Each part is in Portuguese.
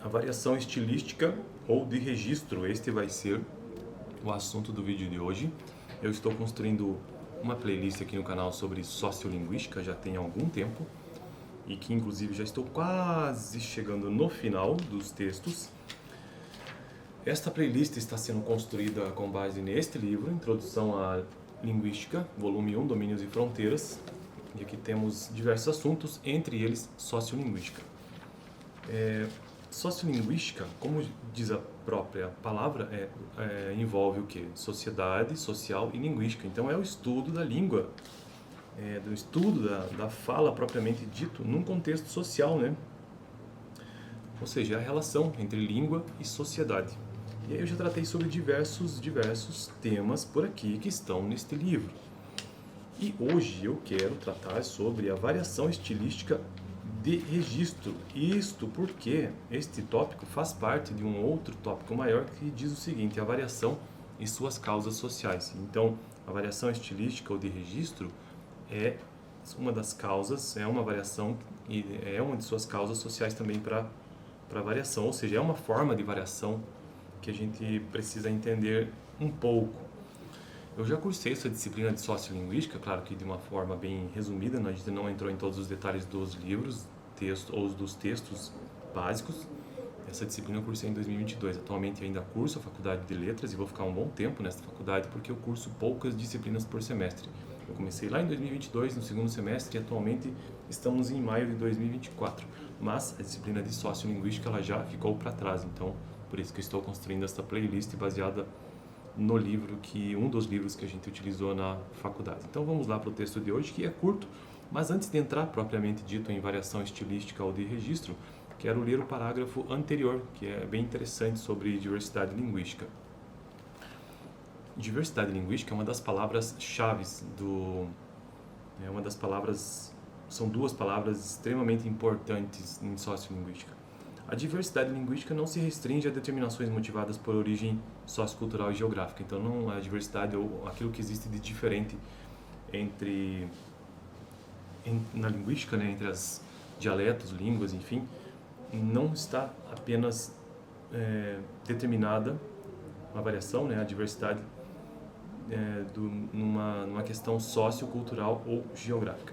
A variação estilística ou de registro, este vai ser o assunto do vídeo de hoje. Eu estou construindo uma playlist aqui no canal sobre sociolinguística já tem algum tempo e que inclusive já estou quase chegando no final dos textos. Esta playlist está sendo construída com base neste livro, Introdução à Linguística, volume 1, Domínios e Fronteiras, e aqui temos diversos assuntos, entre eles sociolinguística. Sociolinguística, como diz a própria palavra, envolve o quê? Sociedade, social e linguística. Então é o estudo da língua, do estudo da fala propriamente dito num contexto social, né? Ou seja, a relação entre língua e sociedade. E aí eu já tratei sobre diversos temas por aqui que estão neste livro. E hoje eu quero tratar sobre a variação estilística de registro. Isto porque este tópico faz parte de um outro tópico maior que diz o seguinte: a variação e suas causas sociais. Então, a variação estilística ou de registro é uma das causas, é uma variação e é uma de suas causas sociais também para a variação, ou seja, é uma forma de variação que a gente precisa entender um pouco. Eu já cursei essa disciplina de sociolinguística, claro que de uma forma bem resumida, a gente não entrou em todos os detalhes dos livros, ou dos textos básicos. Essa disciplina eu cursei em 2022. Atualmente ainda curso a faculdade de letras e vou ficar um bom tempo nessa faculdade porque eu curso poucas disciplinas por semestre. Eu comecei lá em 2022, no segundo semestre, e atualmente estamos em maio de 2024. Mas a disciplina de sociolinguística ela já ficou para trás, então por isso que eu estou construindo essa playlist baseada no livro um dos livros que a gente utilizou na faculdade. Então vamos lá para o texto de hoje, que é curto, mas antes de entrar propriamente dito em variação estilística ou de registro, quero ler o parágrafo anterior, que é bem interessante sobre diversidade linguística. Diversidade linguística é uma das palavras-chave são duas palavras extremamente importantes em sociolinguística. A diversidade linguística não se restringe a determinações motivadas por origem sociocultural e geográfica. Então, não a diversidade ou aquilo que existe de diferente na linguística, né, entre as dialetos, línguas, enfim, não está apenas determinada uma variação, né, a diversidade numa questão sociocultural ou geográfica.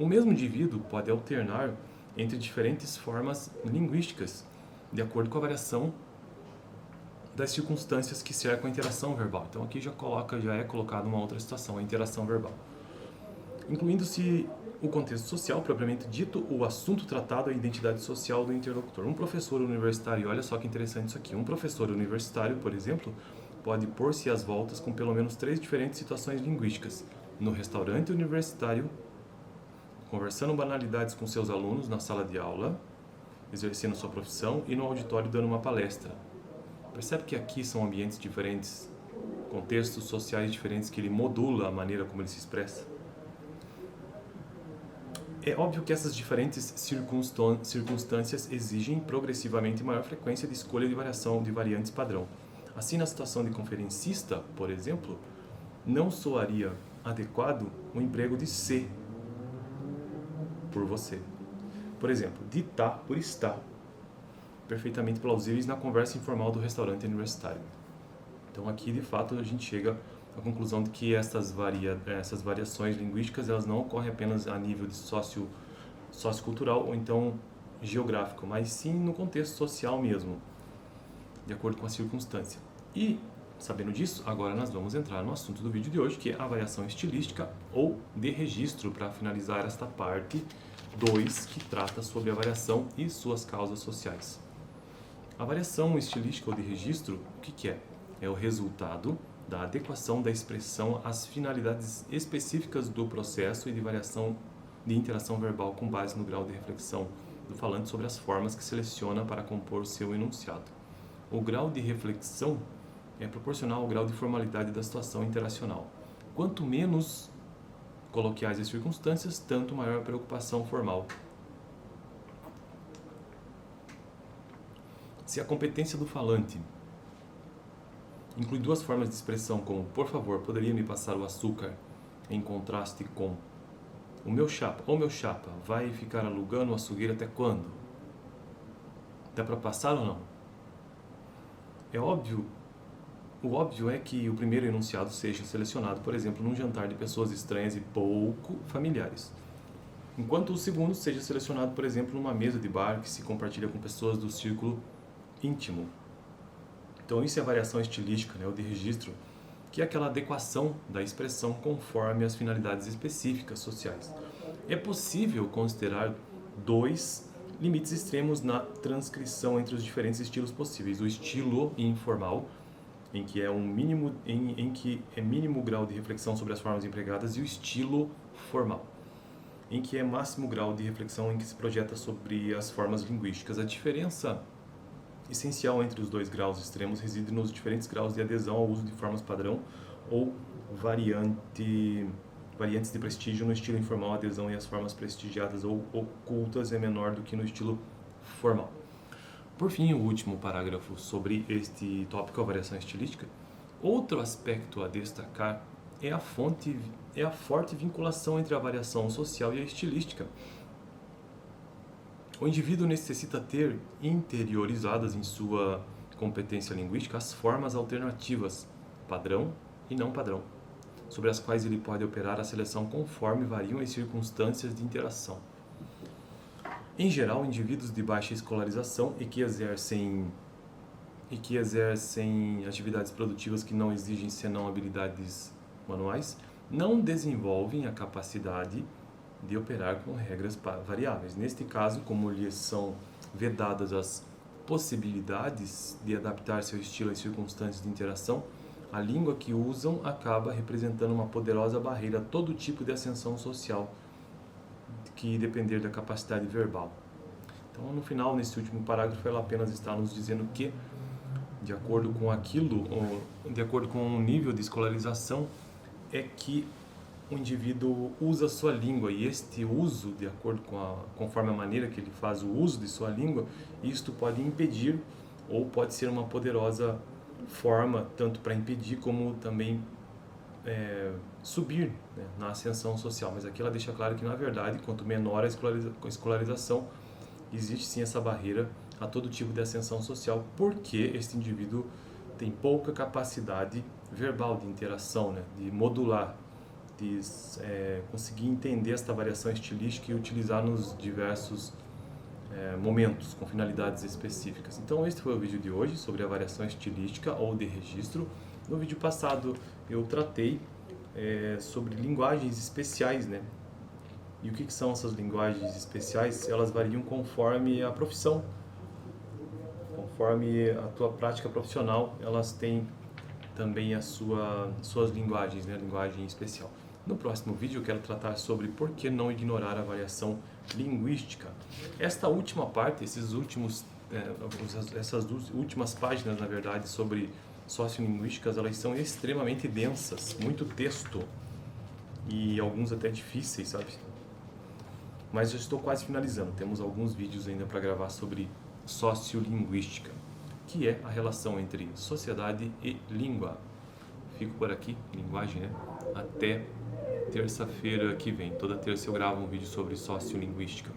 O mesmo indivíduo pode alternar entre diferentes formas linguísticas, de acordo com a variação das circunstâncias que cercam a interação verbal. Então aqui já é colocado uma outra situação, a interação verbal. Incluindo-se o contexto social, propriamente dito, o assunto tratado é a identidade social do interlocutor. Um professor universitário, olha só que interessante isso aqui, um professor universitário, por exemplo, pode pôr-se às voltas com pelo menos 3 diferentes situações linguísticas: no restaurante universitário, conversando banalidades com seus alunos na sala de aula, exercendo sua profissão, e no auditório dando uma palestra. Percebe que aqui são ambientes diferentes, contextos sociais diferentes, que ele modula a maneira como ele se expressa? É óbvio que essas diferentes circunstâncias exigem progressivamente maior frequência de escolha de variação de variantes padrão. Assim, na situação de conferencista, por exemplo, não soaria adequado o emprego de se por você. Por exemplo, de tá por está. Perfeitamente plausíveis na conversa informal do restaurante universitário. Então aqui, de fato, a gente chega à conclusão de que essas variações linguísticas elas não ocorrem apenas a nível de sociocultural ou então geográfico, mas sim no contexto social mesmo, de acordo com a circunstância. E, sabendo disso, agora nós vamos entrar no assunto do vídeo de hoje, que é a variação estilística ou de registro, para finalizar esta parte 2, que trata sobre a variação e suas causas sociais. A variação estilística ou de registro, o que é? É o resultado da adequação da expressão às finalidades específicas do processo e de variação de interação verbal com base no grau de reflexão do falante sobre as formas que seleciona para compor seu enunciado. O grau de reflexão é proporcional ao grau de formalidade da situação interacional. Quanto menos coloquiais as circunstâncias, tanto maior a preocupação formal. Se a competência do falante inclui duas formas de expressão como por favor, poderia me passar o açúcar, em contraste com o meu chapa vai ficar alugando o açougueiro até quando? Dá para passar ou não? É óbvio. O óbvio é que o primeiro enunciado seja selecionado, por exemplo, num jantar de pessoas estranhas e pouco familiares, enquanto o segundo seja selecionado, por exemplo, numa mesa de bar que se compartilha com pessoas do círculo íntimo. Então isso é a variação estilística, né, ou de registro, que é aquela adequação da expressão conforme as finalidades específicas sociais. É possível considerar dois limites extremos na transcrição entre os diferentes estilos possíveis: o estilo informal, em que é mínimo grau de reflexão sobre as formas empregadas, e o estilo formal, em que é máximo grau de reflexão em que se projeta sobre as formas linguísticas. A diferença essencial entre os dois graus extremos reside nos diferentes graus de adesão ao uso de formas padrão ou variantes de prestígio. No estilo informal, a adesão e as formas prestigiadas ou ocultas é menor do que no estilo formal. Por fim, o último parágrafo sobre este tópico, a variação estilística. Outro aspecto a destacar é a forte vinculação entre a variação social e a estilística. O indivíduo necessita ter interiorizadas em sua competência linguística as formas alternativas, padrão e não padrão, sobre as quais ele pode operar a seleção conforme variam as circunstâncias de interação. Em geral, indivíduos de baixa escolarização e que exercem atividades produtivas que não exigem senão habilidades manuais, não desenvolvem a capacidade de operar com regras variáveis. Neste caso, como lhes são vedadas as possibilidades de adaptar seu estilo às circunstâncias de interação, a língua que usam acaba representando uma poderosa barreira a todo tipo de ascensão social que depender da capacidade verbal. Então, no final, nesse último parágrafo, ela apenas está nos dizendo que, de acordo com o nível de escolarização, é que o indivíduo usa a sua língua, e este uso, de acordo conforme a maneira que ele faz o uso de sua língua, isto pode impedir ou pode ser uma poderosa forma, tanto para impedir como também subir, né, na ascensão social. Mas aqui ela deixa claro que, na verdade, quanto menor a escolarização, existe sim essa barreira a todo tipo de ascensão social, porque este indivíduo tem pouca capacidade verbal de interação, né, de modular, de conseguir entender esta variação estilística e utilizar nos diversos momentos, com finalidades específicas. Então, este foi o vídeo de hoje sobre a variação estilística ou de registro. No vídeo passado eu tratei sobre linguagens especiais, né? E o que são essas linguagens especiais? Elas variam conforme a profissão, conforme a tua prática profissional, elas têm também suas linguagens, né? Linguagem especial. No próximo vídeo eu quero tratar sobre por que não ignorar a variação linguística. Esta última parte, essas últimas páginas, na verdade, sobre sociolinguísticas, elas são extremamente densas, muito texto e alguns até difíceis, sabe? Mas já estou quase finalizando, temos alguns vídeos ainda para gravar sobre sociolinguística, que é a relação entre sociedade e língua. Fico por aqui, linguagem, né? Até terça-feira que vem. Toda terça eu gravo um vídeo sobre sociolinguística.